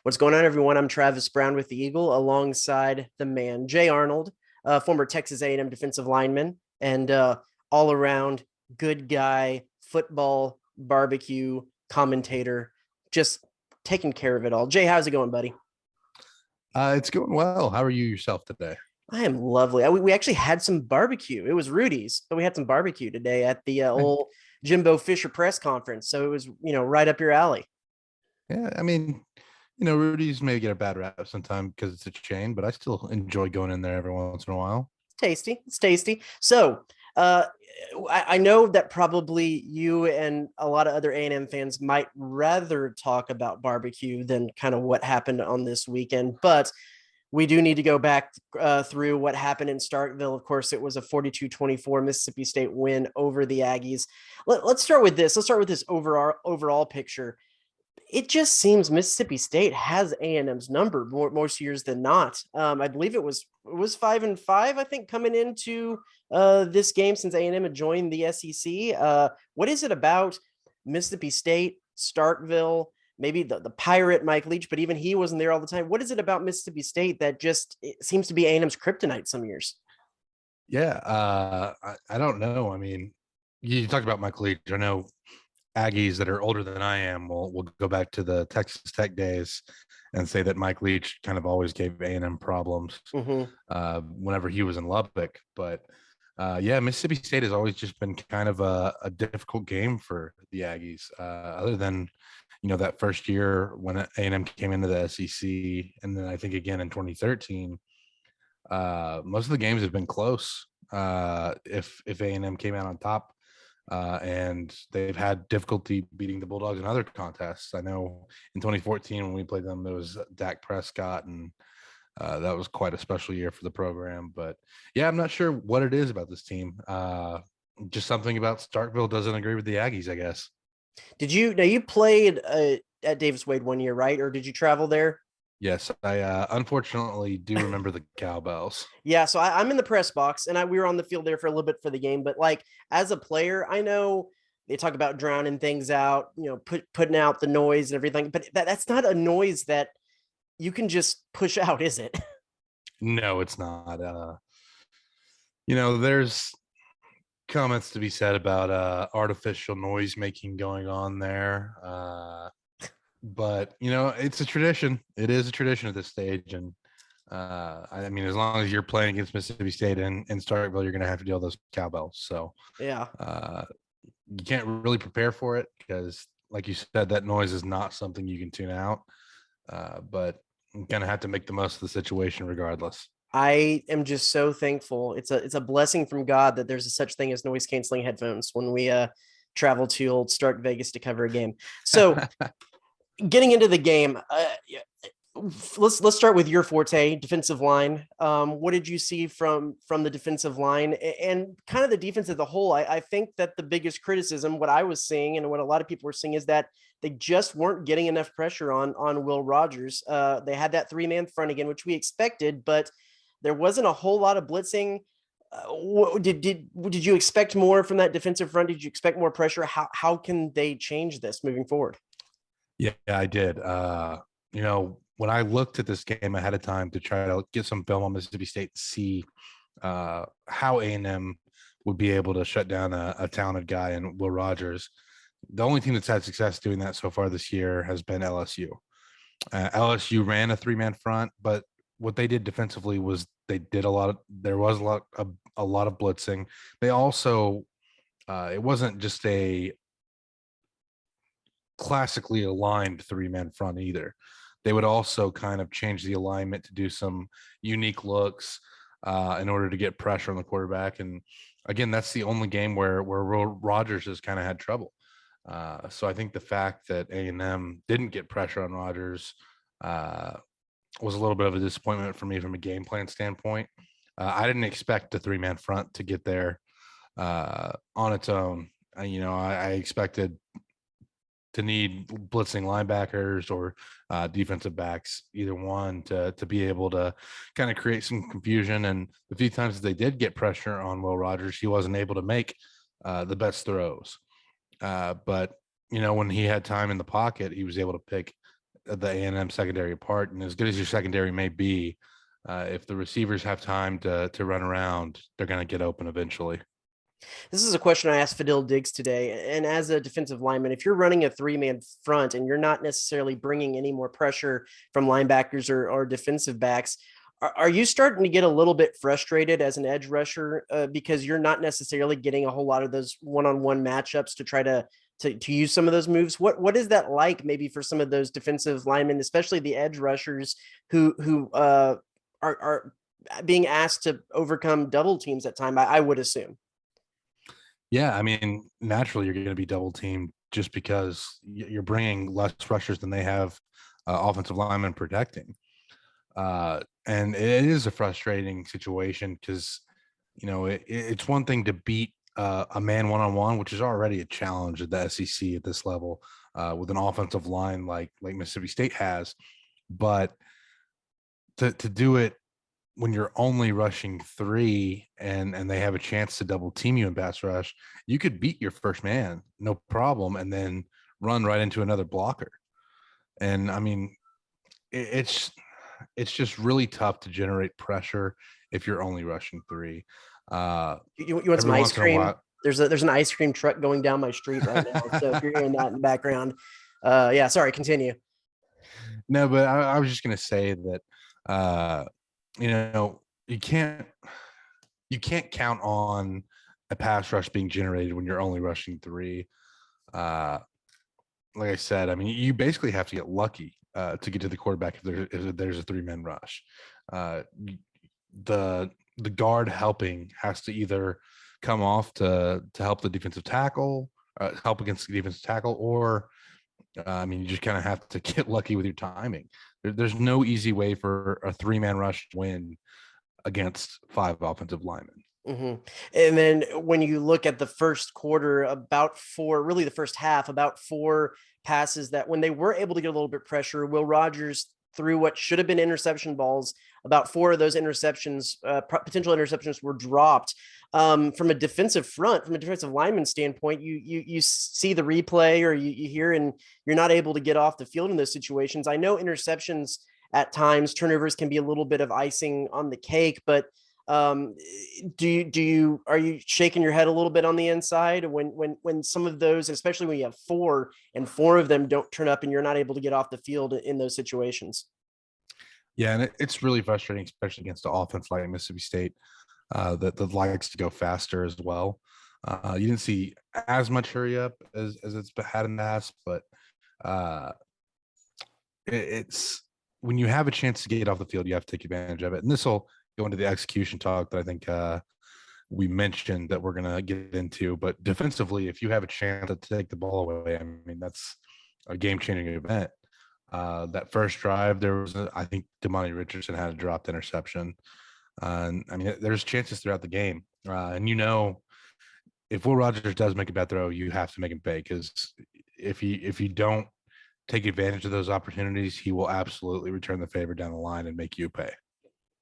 What's going on, everyone? I'm Travis Brown with the Eagle, alongside the man Jay Arnold, former Texas A&M defensive lineman, and all-around good guy, football barbecue commentator, just taking care of it all. Jay, how's it going, buddy? It's going well. How are you yourself today? I am lovely. We actually had some barbecue. It was Rudy's, but we had some barbecue today at the Hey, old Jimbo Fisher press conference. So it was, right up your alley. yeah, Rudy's may get a bad rap sometimes because it's a chain, but I still enjoy going in there every once in a while. It's tasty. It's tasty. So, uh, I know that probably you and a lot of other A&M fans might rather talk about barbecue than kind of what happened on this weekend, but we do need to go back through what happened in Starkville. Of course, it was a 42-24 Mississippi State win over the Aggies. Let's start with this. Let's start with this overall picture. It just seems Mississippi State has A&M's number most years than not. I believe it was 5-5, I think, coming into this game since A&M had joined the SEC. What is it about Mississippi State, Starkville, maybe the pirate Mike Leach, but even he wasn't there all the time? What is it about Mississippi State that just it seems to be A&M's kryptonite some years? Yeah, I don't know. I mean, you talked about Mike Leach. I know Aggies that are older than I am will go back to the Texas Tech days and say that Mike Leach kind of always gave A&M problems Mm-hmm. whenever he was in Lubbock. But yeah, Mississippi State has always just been kind of a difficult game for the Aggies. Other than that first year when A&M came into the SEC, and then I think again in 2013, most of the games have been close. If A&M came out on top. And they've had difficulty beating the Bulldogs in other contests. I know in 2014 when we played them, there was Dak Prescott, and that was quite a special year for the program. But yeah, I'm not sure what it is about this team. Just something about Starkville doesn't agree with the Aggies, I guess. You played at Davis Wade one year, right? Or did you travel there? Yes, I unfortunately do remember the cowbells. Yeah, so I'm in the press box, and we were on the field there for a little bit for the game. But like as a player, I know they talk about drowning things out, putting out the noise and everything. But that's not a noise that you can just push out, is it? No, it's not. There's comments to be said about artificial noise making going on there. But it's a tradition. It is a tradition at this stage, and I mean, as long as you're playing against Mississippi State in Starkville, you're going to have to deal with those cowbells. So Yeah. you can't really prepare for it because, like you said, that noise is not something you can tune out. But I'm going to have to make the most of the situation regardless. I am just so thankful. It's a blessing from God that there's a such thing as noise canceling headphones when we travel to old Stark Vegas to cover a game. So getting into the game, let's start with your forte, defensive line. What did you see from the defensive line and kind of the defense as a whole? I think that the biggest criticism, what I was seeing and what a lot of people were seeing, is that they just weren't getting enough pressure on Will Rogers. They had that 3-man front again, which we expected, but there wasn't a whole lot of blitzing. Did you expect more from that defensive front? Did you expect more pressure? How can they change this moving forward? Yeah, I did. When I looked at this game ahead of time to try to get some film on Mississippi State to see how A&M would be able to shut down a talented guy in Will Rogers, the only team that's had success doing that so far this year has been LSU. LSU ran a 3-man front, but what they did defensively was there was a lot of blitzing. They also, it wasn't just a classically aligned 3-man front either. They would also kind of change the alignment to do some unique looks in order to get pressure on the quarterback. And again, that's the only game where Rodgers has kind of had trouble. So I think the fact that A&M didn't get pressure on Rodgers was a little bit of a disappointment for me from a game plan standpoint. I didn't expect the 3-man front to get there on its own. I expected to need blitzing linebackers or defensive backs, either one, to be able to kind of create some confusion. And the few times that they did get pressure on Will Rogers, he wasn't able to make the best throws. But when he had time in the pocket, he was able to pick the A&M secondary apart. And as good as your secondary may be, if the receivers have time to run around, they're going to get open eventually. This is a question I asked Fadil Diggs today. And as a defensive lineman, if you're running a 3-man front and you're not necessarily bringing any more pressure from linebackers or defensive backs, are you starting to get a little bit frustrated as an edge rusher because you're not necessarily getting a whole lot of those one-on-one matchups to try to use some of those moves? What is that like maybe for some of those defensive linemen, especially the edge rushers who are being asked to overcome double teams at time? I would assume. Yeah, I mean, naturally you're going to be double teamed just because you're bringing less rushers than they have offensive linemen protecting. And it is a frustrating situation because, it's one thing to beat a man one-on-one, which is already a challenge at the SEC at this level with an offensive line like Mississippi State has. But to do it when you're only rushing 3 and they have a chance to double team you in pass rush, you could beat your first man, no problem, and then run right into another blocker. And I mean, it's just really tough to generate pressure if you're only rushing 3. You want some Every ice once in a cream? while, There's an ice cream truck going down my street right now. So if you're hearing that in the background, yeah, sorry, continue. no, but I was just gonna say that uh, you know you can't count on a pass rush being generated when you're only rushing 3. Uh, like I said, I mean, you basically have to get lucky to get to the quarterback if there's a 3-man rush. Uh, the the guard helping has to either come off to help the defensive tackle, help against the defensive tackle, or I mean, you just kind of have to get lucky with your timing. There's no easy way for a 3-man rush to win against 5 offensive linemen. Mm-hmm. And then when you look at the first quarter, about 4, really the first half, about 4 passes that when they were able to get a little bit pressure, Will Rogers threw what should have been interception balls. About 4 of those interceptions, potential interceptions, were dropped. From a defensive front, from a defensive lineman standpoint, you see the replay or you hear, and you're not able to get off the field in those situations. I know interceptions at times, turnovers can be a little bit of icing on the cake, but um are you shaking your head a little bit on the inside when some of those, especially when you have 4 and 4 of them don't turn up and you're not able to get off the field in those situations? Yeah, and it's really frustrating, especially against the offense like Mississippi State that likes to go faster as well. You didn't see as much hurry up as it's had in the past, but uh, it's when you have a chance to get off the field, you have to take advantage of it. And this will go into the execution talk that I think we mentioned that we're going to get into. But defensively, if you have a chance to take the ball away, I mean, that's a game-changing event. That first drive, there was, I think, Damani Richardson had a dropped interception. And I mean, there's chances throughout the game. And if Will Rogers does make a bad throw, you have to make him pay, because if you don't take advantage of those opportunities, he will absolutely return the favor down the line and make you pay.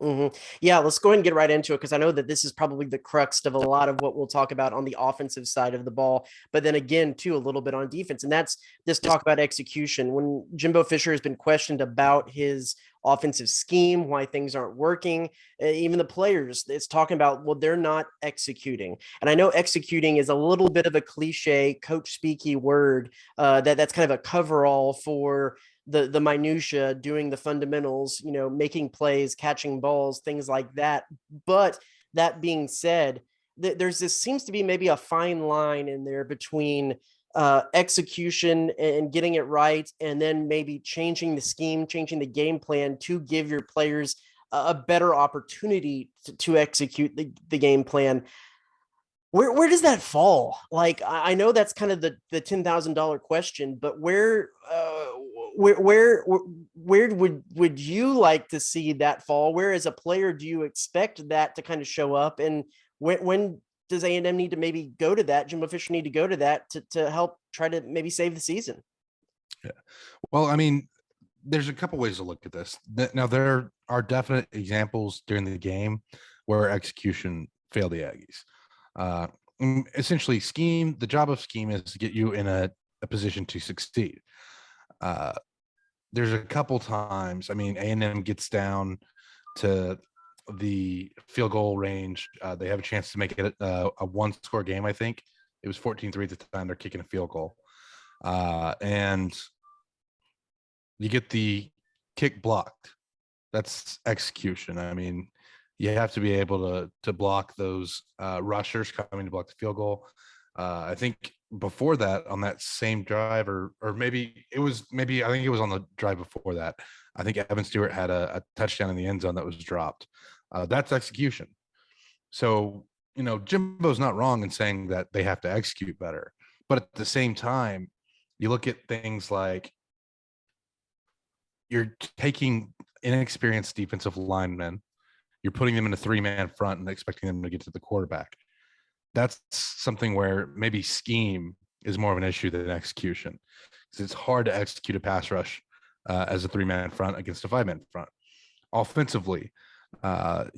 Mm-hmm. Yeah, let's go ahead and get right into it, because I know that this is probably the crux of a lot of what we'll talk about on the offensive side of the ball. But then again, too, a little bit on defense. And that's this talk about execution. When Jimbo Fisher has been questioned about his offensive scheme, why things aren't working, even the players, it's talking about, well, they're not executing. And I know executing is a little bit of a cliche, coach speaky word that's kind of a coverall for the minutia, doing the fundamentals, making plays, catching balls, things like that. But that being said, there's this seems to be maybe a fine line in there between execution and getting it right, and then maybe changing the scheme, changing the game plan to give your players a better opportunity to execute the game plan. Where does that fall? Like, I know that's kind of the $10,000 question, but where would you like to see that fall? Where, as a player, do you expect that to kind of show up? And when does A&M need to maybe go to that? Jimbo Fisher need to go to that to help try to maybe save the season? Yeah. Well, I mean, there's a couple ways to look at this. Now, there are definite examples during the game where execution failed the Aggies. Essentially, the job of scheme is to get you in a position to succeed. Uh, there's a couple times. I mean, A&M gets down to the field goal range. They have a chance to make it a one-score game. I think it was 14-3 at the time. They're kicking a field goal, and you get the kick blocked. That's execution. I mean, you have to be able to block those rushers coming to block the field goal. I think before that, on that same drive, or maybe it was I think it was on the drive before that. I think Evan Stewart had a touchdown in the end zone that was dropped. That's execution. So, Jimbo's not wrong in saying that they have to execute better. But at the same time, you look at things like you're taking inexperienced defensive linemen, you're putting them in a three-man front and expecting them to get to the quarterback. That's something where maybe scheme is more of an issue than execution, because it's hard to execute a pass rush as a three-man front against a five-man front. Offensively, the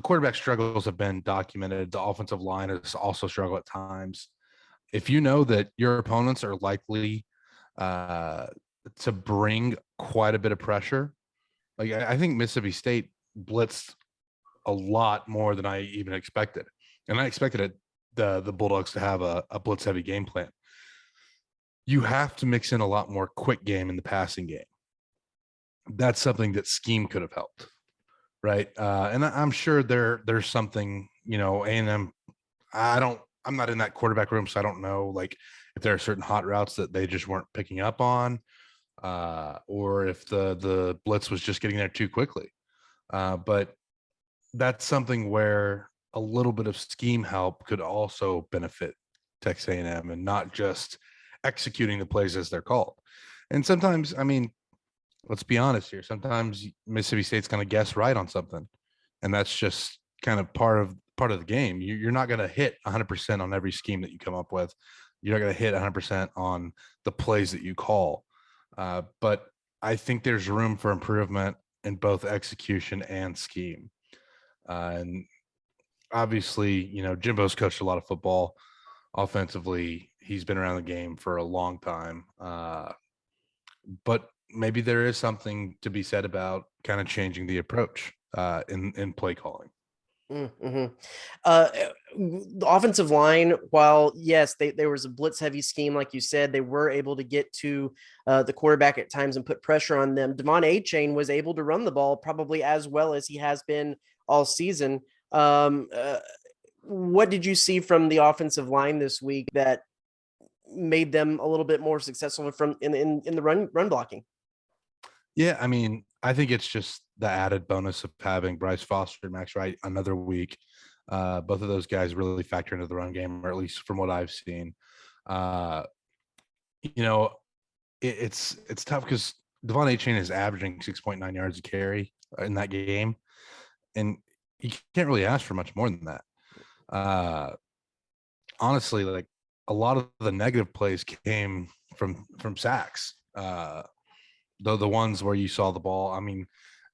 quarterback struggles have been documented. The offensive line has also struggled at times. If you know that your opponents are likely to bring quite a bit of pressure, like I think Mississippi State blitzed a lot more than I even expected, and I expected the Bulldogs to have a blitz heavy game plan. You have to mix in a lot more quick game in the passing game. That's something that scheme could have helped, right? And I'm sure there's something, A&M. I'm not in that quarterback room, so I don't know like if there are certain hot routes that they just weren't picking up on, or if the blitz was just getting there too quickly. But that's something where a little bit of scheme help could also benefit Texas A&M, and not just executing the plays as they're called. And sometimes, I mean, let's be honest here. Sometimes Mississippi State's going to guess right on something, and that's just kind of part of the game. You're not going to hit 100% on every scheme that you come up with. You're not going to hit 100% on the plays that you call. But I think there's room for improvement in both execution and scheme. And obviously, Jimbo's coached a lot of football. Offensively, he's been around the game for a long time. But maybe there is something to be said about kind of changing the approach in play calling. Mm-hmm. The offensive line, while yes, there was a blitz heavy scheme, like you said, they were able to get to the quarterback at times and put pressure on them. Devon Achane was able to run the ball probably as well as he has been all season. What did you see from the offensive line this week that made them a little bit more successful from in the run blocking? Yeah, I mean, I think it's just the added bonus of having Bryce Foster and Max Wright another week. Both of those guys really factor into the run game, or at least from what I've seen. Uh, it's tough because Devon Achane is averaging 6.9 yards a carry in that game, and you can't really ask for much more than that. Honestly, like a lot of the negative plays came from sacks. The ones where you saw the ball. I mean,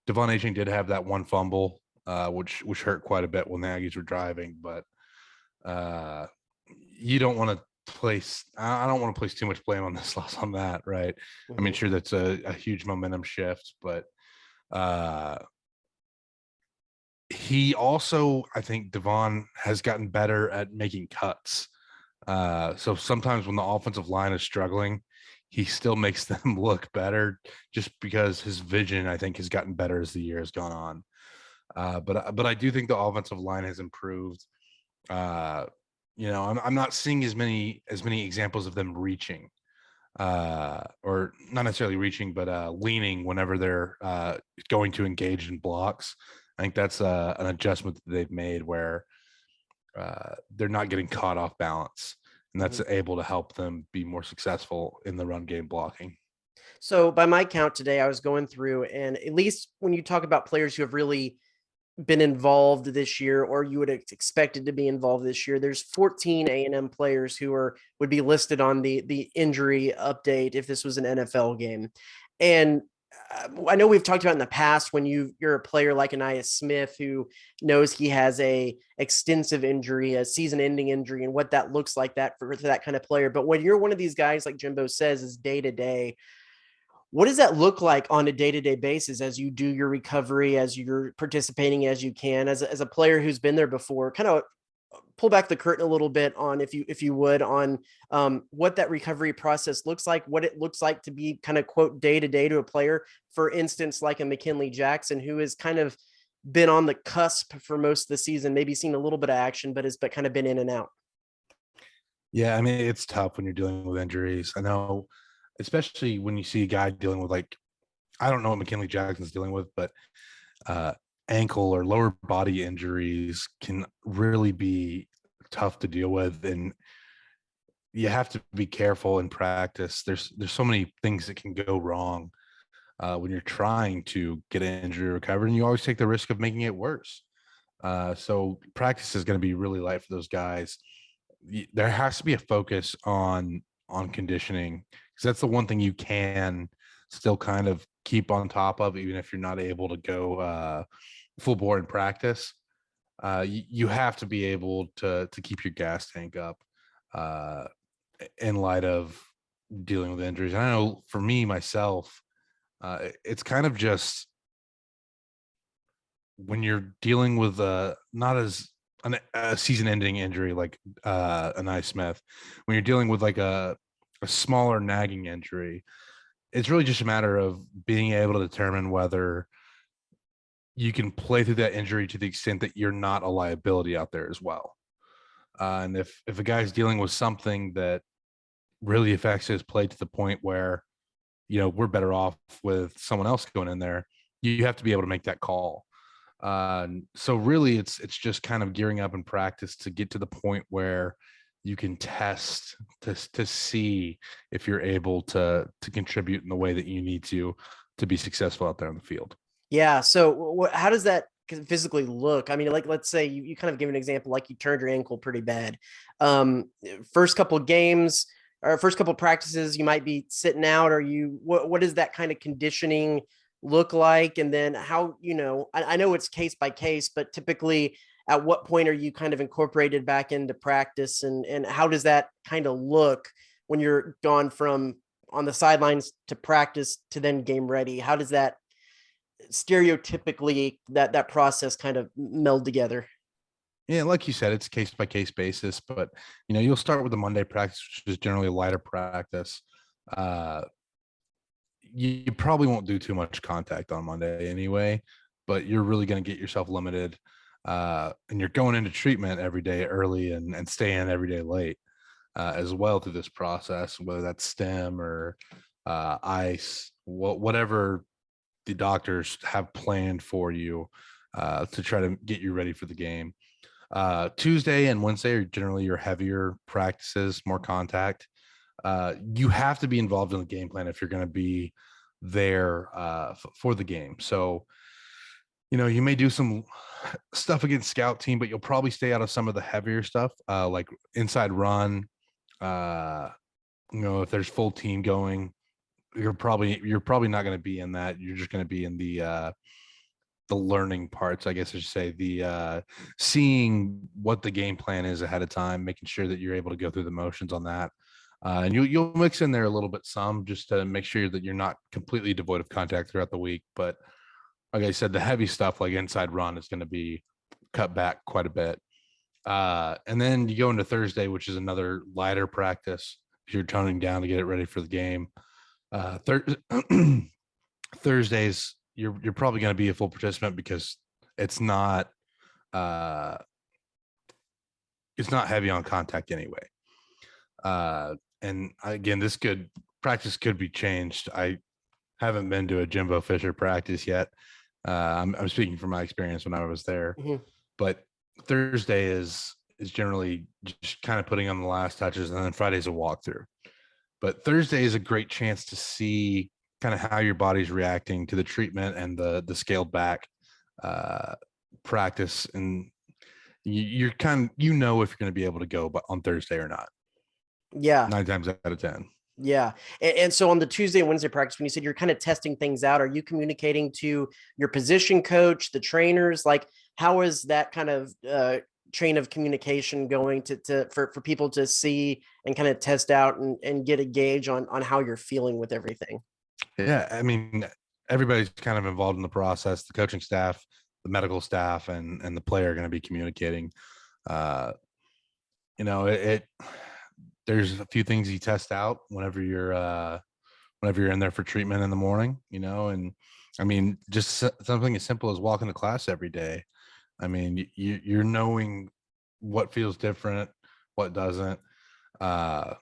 Devon Achane did have that one fumble, which hurt quite a bit when the Aggies were driving. But you don't want to place. I don't want to place too much blame on this loss on that, right? Mm-hmm. I mean, sure, that's a huge momentum shift, but he also, I think, Devon has gotten better at making cuts. So sometimes when the offensive line is struggling, he still makes them look better just because his vision, I think, has gotten better as the year has gone on. But I do think the offensive line has improved. I'm not seeing as many examples of them reaching, or not necessarily reaching, but leaning whenever they're going to engage in blocks. I think that's an adjustment that they've made where they're not getting caught off balance. And that's able to help them be more successful in the run game blocking. So by my count today, I was going through, and at least when you talk about players who have really been involved this year, or you would have expected to be involved this year, there's 14 A&M players who would be listed on the injury update if this was an NFL game. And I know we've talked about in the past when you're a player like Anais Smith who knows he has a extensive injury, a season-ending injury, and what that looks like that for that kind of player. But when you're one of these guys, like Jimbo says, is day to day, what does that look like on a day-to-day basis as you do your recovery, as you're participating as you can, as a player who's been there before? Kind of pull back the curtain a little bit on, if you would, on what that recovery process looks like, what it looks like to be kind of quote day to day to a player, for instance, like a McKinley Jackson, who has kind of been on the cusp for most of the season, maybe seen a little bit of action, but has kind of been in and out. Yeah, I mean, it's tough when you're dealing with injuries. I know, especially when you see a guy dealing with like, I don't know what McKinley Jackson's dealing with, but uh, ankle or lower body injuries can really be tough to deal with, and you have to be careful in practice. There's so many things that can go wrong when you're trying to get an injury recovered, and you always take the risk of making it worse. So practice is going to be really light for those guys. There has to be a focus on conditioning, because that's the one thing you can still kind of keep on top of, even if you're not able to go full bore in practice. You have to be able to keep your gas tank up uh, in light of dealing with injuries. And I know for me myself, it's kind of just when you're dealing with not as a season-ending injury like an Eye Smith, when you're dealing with like a smaller nagging injury, it's really just a matter of being able to determine whether you can play through that injury to the extent that you're not a liability out there as well. And if a guy's dealing with something that really affects his play to the point where, we're better off with someone else going in there, you have to be able to make that call. So really it's just kind of gearing up in practice to get to the point where you can test to see if you're able to contribute in the way that you need to be successful out there on the field. Yeah. So how does that physically look? I mean, like, let's say you kind of give an example, like you turned your ankle pretty bad. Um, First couple games or first couple practices, you might be sitting out, or what does that kind of conditioning look like? And then how, I know it's case by case, but typically at what point are you kind of incorporated back into practice, and how does that kind of look when you're gone from on the sidelines to practice to then game ready? How does that stereotypically, that process kind of meld together? Yeah, like you said, it's case by case basis, but you'll start with the Monday practice, which is generally a lighter practice. Uh, you probably won't do too much contact on Monday anyway, but you're really going to get yourself limited. And you're going into treatment every day early and staying every day late as well through this process, whether that's stem or ice, whatever the doctors have planned for you to try to get you ready for the game. Tuesday and Wednesday are generally your heavier practices, more contact. You have to be involved in the game plan if you're going to be there for the game. So, you may do some stuff against scout team, but you'll probably stay out of some of the heavier stuff, like inside run. Uh, if there's full team going, you're probably not going to be in that. You're just going to be in the learning parts, I guess I should say, the seeing what the game plan is ahead of time, making sure that you're able to go through the motions on that. And you'll mix in there a little bit some just to make sure that you're not completely devoid of contact throughout the week. But like I said, the heavy stuff like inside run is going to be cut back quite a bit. And then you go into Thursday, which is another lighter practice. You're toning down to get it ready for the game. Thursdays, you're probably going to be a full participant because it's not heavy on contact anyway. And again, practice could be changed. I haven't been to a Jimbo Fisher practice yet. I'm speaking from my experience when I was there, Mhm. but Thursday is generally just kind of putting on the last touches, and then Friday's a walkthrough. But Thursday is a great chance to see kind of how your body's reacting to the treatment and the scaled back practice, and you're kind of, if you're going to be able to go but on Thursday or not. Yeah. 9 times out of 10. Yeah. And so on the Tuesday and Wednesday practice, when you said you're kind of testing things out, are you communicating to your position coach, the trainers? Like, how is that kind of chain of communication going for people to see and kind of test out and get a gauge on how you're feeling with everything? Yeah, I mean, everybody's kind of involved in the process. The coaching staff, the medical staff, and the player are going to be communicating. Uh, it there's a few things you test out whenever you're in there for treatment in the morning. And I mean, just something as simple as walking to class every day. I mean, you're knowing what feels different, what doesn't. Uh,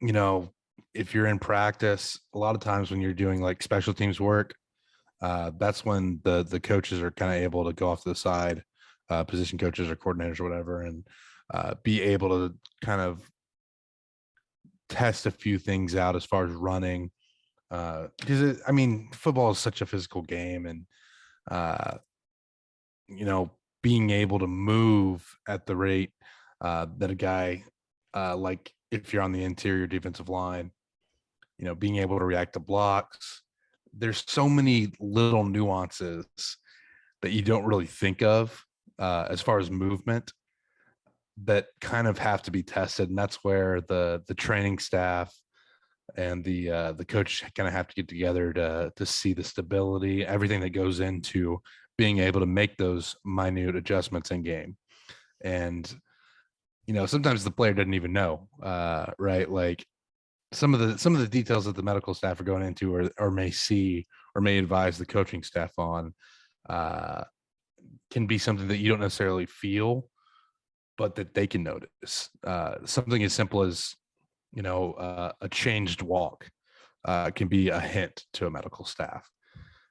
you know, if you're in practice, a lot of times when you're doing like special teams work, that's when the coaches are kind of able to go off to the side, position coaches or coordinators or whatever, and be able to kind of test a few things out as far as running. Because I mean, football is such a physical game, and uh, you know, being able to move at the rate that a guy like if you're on the interior defensive line, being able to react to blocks. There's so many little nuances that you don't really think of as far as movement that kind of have to be tested, and that's where the training staff and the coach kind of have to get together to see the stability, everything that goes into being able to make those minute adjustments in game. And sometimes the player doesn't even know, right? Like some of the details that the medical staff are going into or may see or may advise the coaching staff on uh, can be something that you don't necessarily feel, but that they can notice. Something as simple as a changed walk can be a hint to a medical staff.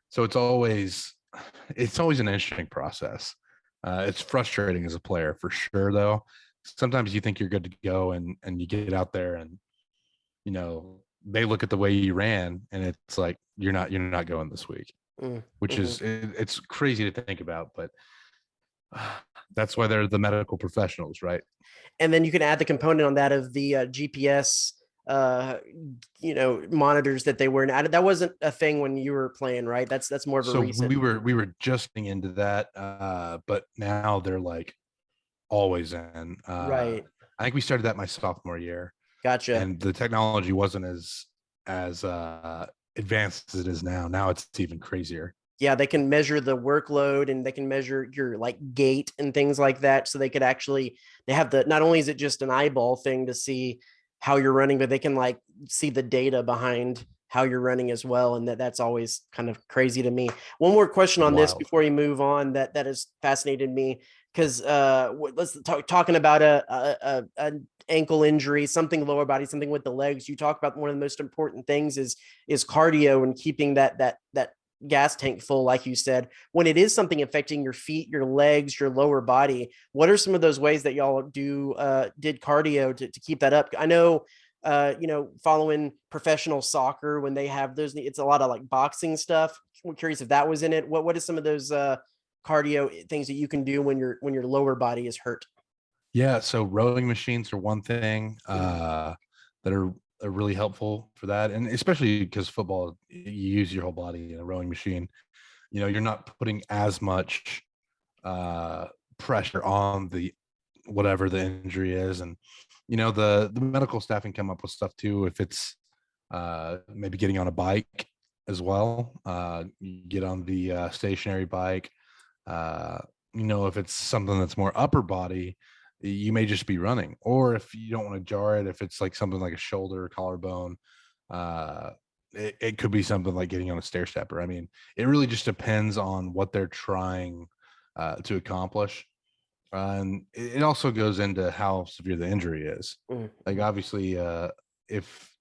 So it's always an interesting process. It's frustrating as a player for sure, though. Sometimes you think you're good to go, and you get out there, and they look at the way you ran, and it's like you're not going this week, which Mm-hmm. is it's crazy to think about, but that's why they're the medical professionals, right? And then you can add the component on that of the GPS monitors that they were in. That wasn't a thing when you were playing, right? That's more of a So recent. we were just getting into that, but now they're like always in. Right. I think we started that my sophomore year, Gotcha. and the technology wasn't as advanced as it is now. Now it's even crazier. Yeah, they can measure the workload and they can measure your like gait and things like that. So they could actually they have the not only is it just an eyeball thing to see how you're running, but they can like see the data behind how you're running as well. And that's always kind of crazy to me. One more question on this Wild. before you move on that has fascinated me because let's talking about a ankle injury, something lower body, something with the legs. You talk about one of the most important things is cardio and keeping that gas tank full, like you said. When it is something affecting your feet, your legs, your lower body, what are some of those ways that y'all did cardio to keep that up? I know following professional soccer when they have those, it's a lot of like boxing stuff. I'm curious if that was in it. What is some of those cardio things that you can do when your lower body is hurt? Yeah, so rowing machines are one thing Mhm. that are really helpful for that, and especially because football, you use your whole body in a rowing machine. You're not putting as much uh, pressure on the whatever the injury is, and the medical staff can come up with stuff too if it's maybe getting on a bike as well. You get on the stationary bike. Uh, if it's something that's more upper body, you may just be running. Or if you don't want to jar it, if it's like something like a shoulder or collarbone, uh, it could be something like getting on a stair stepper. I mean, it really just depends on what they're trying to accomplish. And it also goes into how severe the injury is. Like, Mhm. obviously, if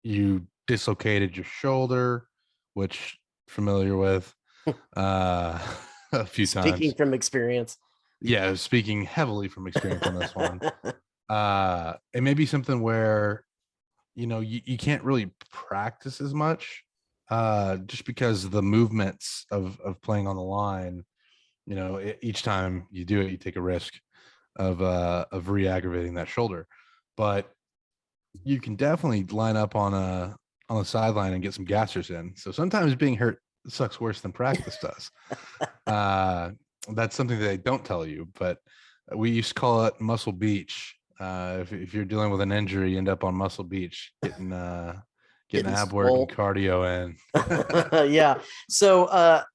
you dislocated your shoulder, which familiar with uh, a few Speaking times. from experience. Yeah, speaking heavily from experience on this one. It may be something where you can't really practice as much just because the movements of playing on the line. Each time you do it, you take a risk of re-aggravating that shoulder. But you can definitely line up on the sideline and get some gassers in. So sometimes being hurt sucks worse than practice does. Uh, that's something that they don't tell you, but we used to call it Muscle Beach. If you're dealing with an injury, you end up on Muscle Beach getting Getting ab work and swole. cardio in. Yeah. So a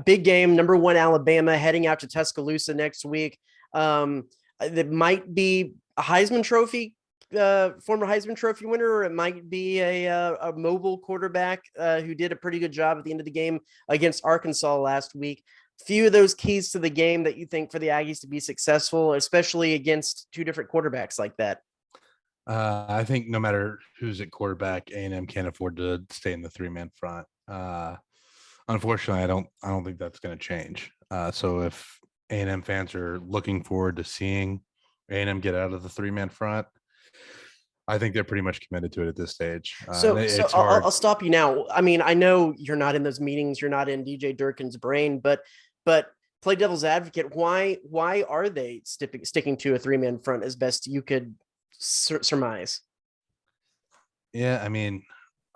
big game, number one Alabama heading out to Tuscaloosa next week. That might be a Heisman Trophy, former Heisman Trophy winner, or it might be a mobile quarterback who did a pretty good job at the end of the game against Arkansas last week. Few of those keys to the game that you think for the Aggies to be successful, especially against two different quarterbacks like that. I think no matter who's at quarterback, A&M can't afford to stay in the 3-man front. Unfortunately, I don't think that's going to change. So if A&M fans are looking forward to seeing A&M get out of the 3-man front, I think they're pretty much committed to it at this stage. So It's hard. I'll stop you now. I mean, I know you're not in those meetings, you're not in DJ Durkin's brain, but play devil's advocate. Why are they sticking to a 3-man front as best you could surmise? Yeah, I mean,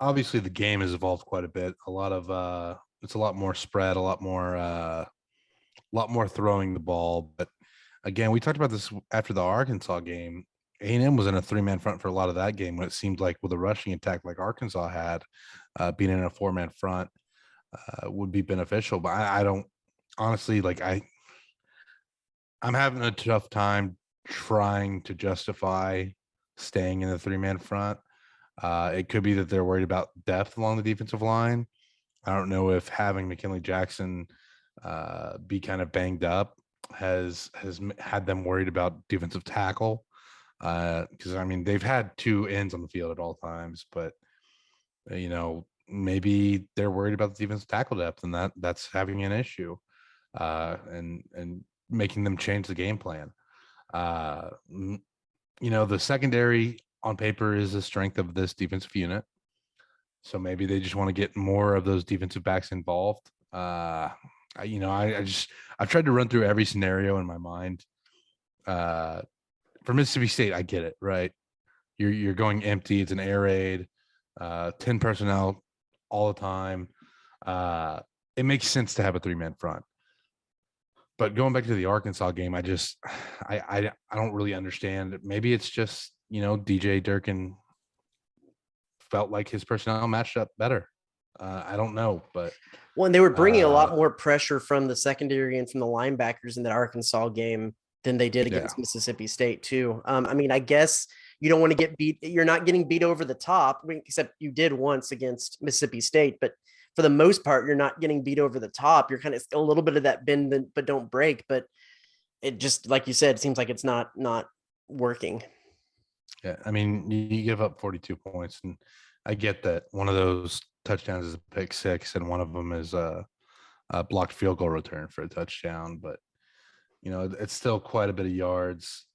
obviously the game has evolved quite a bit. A lot of it's a lot more spread, a lot more throwing the ball. But again, we talked about this after the Arkansas game. A&M was in a 3-man front for a lot of that game when it seemed like with a rushing attack like Arkansas had, being in a 4-man front would be beneficial. But I don't honestly I'm having a tough time trying to justify staying in the 3-man front. It could be that they're worried about depth along the defensive line. I don't know if having McKinley Jackson be kind of banged up has had them worried about defensive tackle. Because I mean they've had two ends on the field at all times, but maybe they're worried about the defensive tackle depth, and that's having an issue, and making them change the game plan. The secondary on paper is the strength of this defensive unit. So maybe they just want to get more of those defensive backs involved. I've tried to run through every scenario in my mind. For Mississippi State, I get it, right? You're going empty. It's an air raid, 10 personnel all the time. It makes sense to have a 3-man front. But going back to the Arkansas game, I don't really understand. Maybe it's just, DJ Durkin felt like his personnel matched up better. I don't know, but Well, they were bringing a lot more pressure from the secondary and from the linebackers in that Arkansas game than they did against Mississippi State too. I mean, I guess you don't want to get beat. You're not getting beat over the top, except you did once against Mississippi State, but for the most part, you're not getting beat over the top. You're kind of a little bit of that bend, but don't break. But it just, like you said, it seems like it's not working. Yeah, I mean, you give up 42 points, and I get that one of those touchdowns is a pick six, and one of them is a blocked field goal return for a touchdown. But it's still quite a bit of yards.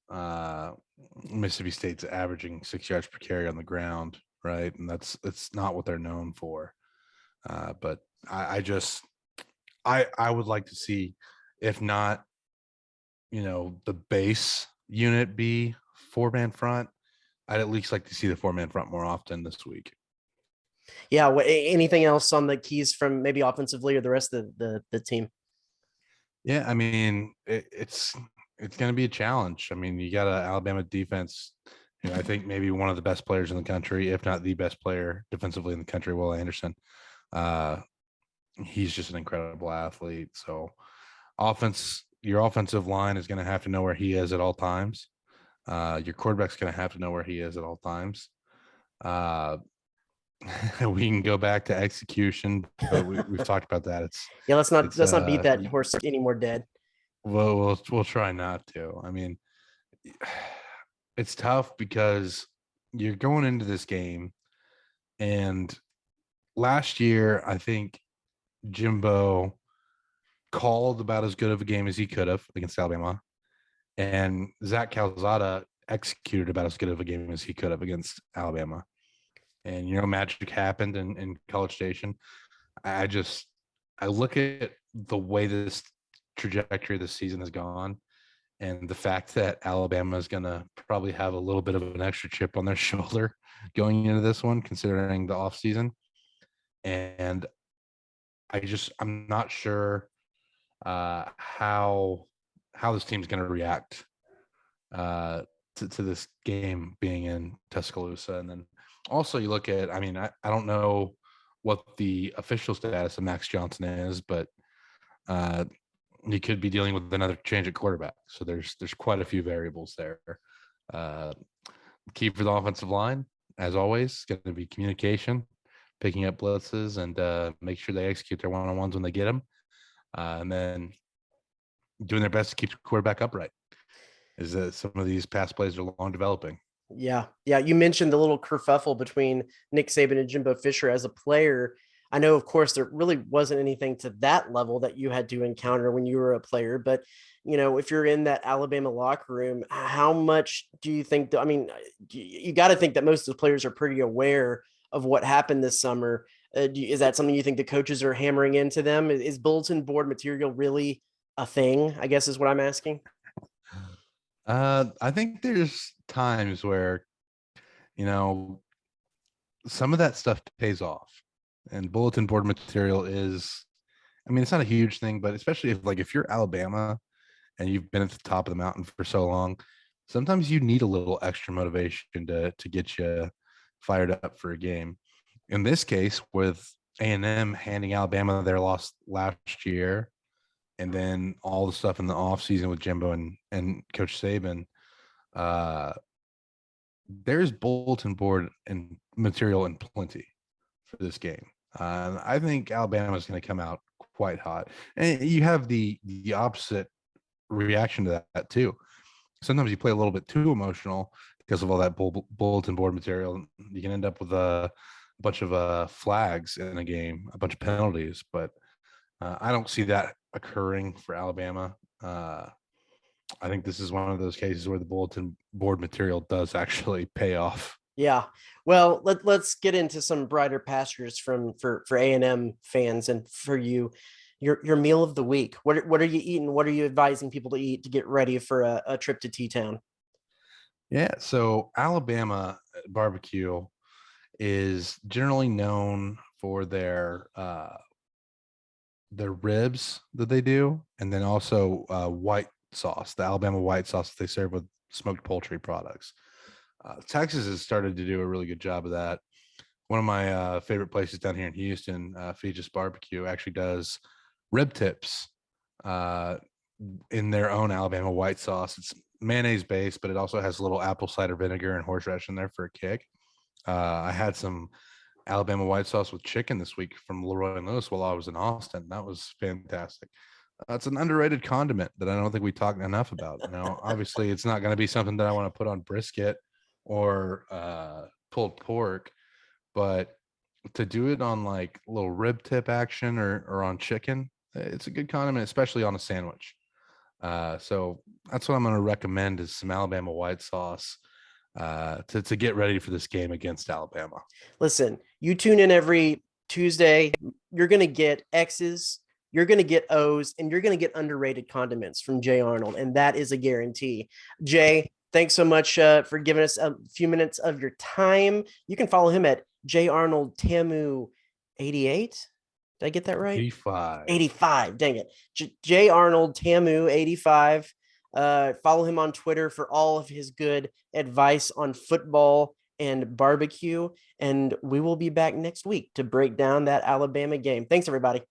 Mississippi State's averaging 6 yards per carry on the ground, right? And it's not what they're known for. But I would like to see, if not, the base unit be 4-man front. I'd at least like to see the 4-man front more often this week. Yeah. Anything else on the keys from maybe offensively or the rest of the team? Yeah, I mean, it's going to be a challenge. I mean, you got an Alabama defense. I think maybe one of the best players in the country, if not the best player defensively in the country, Will Anderson. He's just an incredible athlete. So your offensive line is going to have to know where he is at all times. Your quarterback's going to have to know where he is at all times. We can go back to execution, but we've talked about that. Let's not beat that horse anymore dead. We'll try not to. I mean, it's tough because you're going into this game, and last year I think Jimbo called about as good of a game as he could have against Alabama, and Zach Calzada executed about as good of a game as he could have against Alabama. And magic happened in College Station. I look at the way this trajectory of the season has gone, and the fact that Alabama is going to probably have a little bit of an extra chip on their shoulder going into this one, considering the offseason. And I'm not sure how this team's going to react to this game being in Tuscaloosa, and then Also, you look at, I mean, I don't know what the official status of Max Johnson is, but uh, you could be dealing with another change at quarterback. So there's quite a few variables there. Uh, Key for the offensive line, as always, going to be communication, picking up blitzes, and make sure they execute their one-on-ones when they get them, and then doing their best to keep the quarterback upright. Is that some of these pass plays are long developing. Yeah. Yeah. You mentioned the little kerfuffle between Nick Saban and Jimbo Fisher as a player. I know, of course, there really wasn't anything to that level that you had to encounter when you were a player, but if you're in that Alabama locker room, how much do you think? I mean, you got to think that most of the players are pretty aware of what happened this summer. Is that something you think the coaches are hammering into them? Is bulletin board material really a thing? I guess is what I'm asking. I think there's times where, you know, some of that stuff pays off, and bulletin board material is, I mean, it's not a huge thing, but especially if you're Alabama and you've been at the top of the mountain for so long, sometimes you need a little extra motivation to get you fired up for a game. In this case, with A&M handing Alabama their loss last year, and then all the stuff in the offseason with Jimbo and Coach Saban, uh, there's bulletin board and material in plenty for this game. I think Alabama is going to come out quite hot, and you have the opposite reaction to that too. Sometimes you play a little bit too emotional because of all that bulletin board material. You can end up with a bunch of flags in a game, a bunch of penalties. But I don't see that occurring for Alabama. I think this is one of those cases where the bulletin board material does actually pay off. Yeah. Well, let's get into some brighter pastures for A&M fans and for you. Your meal of the week. What are you eating? What are you advising people to eat to get ready for a trip to T-Town? Yeah. So Alabama barbecue is generally known for their ribs that they do, and then also white sauce, the Alabama white sauce that they serve with smoked poultry products. Texas has started to do a really good job of that. One of my favorite places down here in Houston, Feejus Barbecue, actually does rib tips uh, in their own Alabama white sauce. It's mayonnaise based, but it also has a little apple cider vinegar and horseradish in there for a kick. I had some Alabama white sauce with chicken this week from Leroy and Lewis while I was in Austin. That was fantastic. It's an underrated condiment that I don't think we talk enough about. Obviously, it's not going to be something that I want to put on brisket or pulled pork, but to do it on like little rib tip action or on chicken, it's a good condiment, especially on a sandwich. So that's what I'm going to recommend is some Alabama white sauce to get ready for this game against Alabama. Listen, you tune in every Tuesday. You're going to get X's, you're going to get O's, and you're going to get underrated condiments from Jay Arnold, and that is a guarantee. Jay, thanks so much for giving us a few minutes of your time. You can follow him at J Arnold Tamu 88. Did I get that right? 85. 85. Dang it. J Arnold Tamu 85. Follow him on Twitter for all of his good advice on football and barbecue. And we will be back next week to break down that Alabama game. Thanks, everybody.